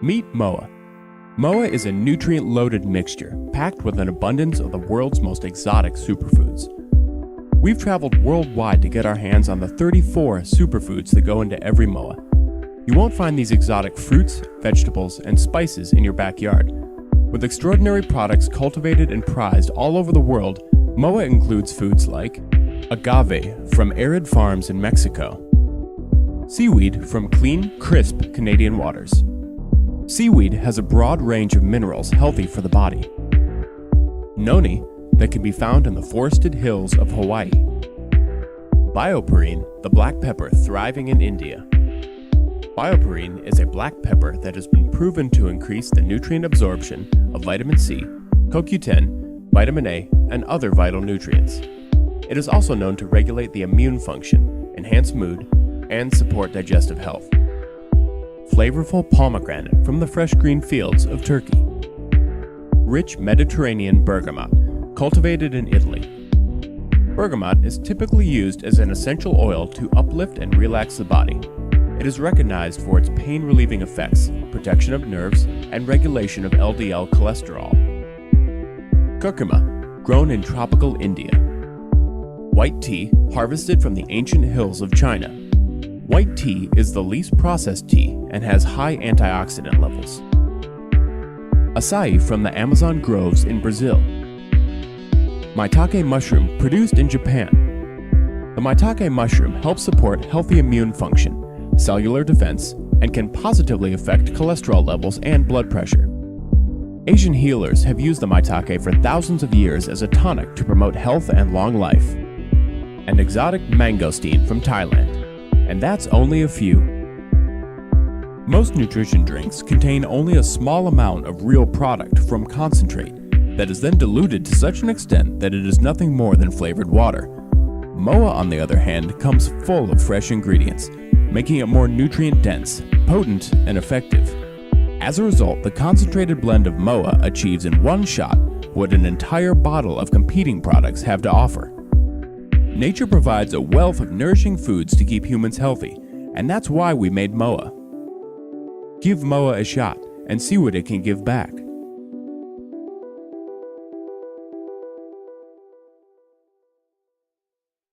Meet MOA. MOA is a nutrient-loaded mixture packed with an abundance of the world's most exotic superfoods. We've traveled worldwide to get our hands on the 34 superfoods that go into every MOA. You won't find these exotic fruits, vegetables, and spices in your backyard. With extraordinary products cultivated and prized all over the world, MOA includes foods like agave from arid farms in Mexico, seaweed from clean, crisp Canadian waters. Seaweed has a broad range of minerals healthy for the body. Noni that can be found in the forested hills of Hawaii. Bioperine, the black pepper thriving in India. Bioperine is a black pepper that has been proven to increase the nutrient absorption of vitamin C, CoQ10, vitamin A, and other vital nutrients. It is also known to regulate the immune function, enhance mood, and support digestive health. Flavorful pomegranate from the fresh green fields of Turkey. Rich Mediterranean bergamot, cultivated in Italy. Bergamot is typically used as an essential oil to uplift and relax the body. It is recognized for its pain-relieving effects, protection of nerves, and regulation of LDL cholesterol. Curcuma, grown in tropical India. White tea, harvested from the ancient hills of China. White tea is the least processed tea and has high antioxidant levels. Acai from the Amazon groves in Brazil. Maitake mushroom produced in Japan. The maitake mushroom helps support healthy immune function, cellular defense, and can positively affect cholesterol levels and blood pressure. Asian healers have used the maitake for thousands of years as a tonic to promote health and long life. An exotic mangosteen from Thailand. And that's only a few. Most nutrition drinks contain only a small amount of real product from concentrate that is then diluted to such an extent that it is nothing more than flavored water. MOA, on the other hand, comes full of fresh ingredients, making it more nutrient-dense, potent, and effective. As a result, the concentrated blend of MOA achieves in one shot what an entire bottle of competing products have to offer. Nature provides a wealth of nourishing foods to keep humans healthy, and that's why we made MOA. Give MOA a shot and see what it can give back.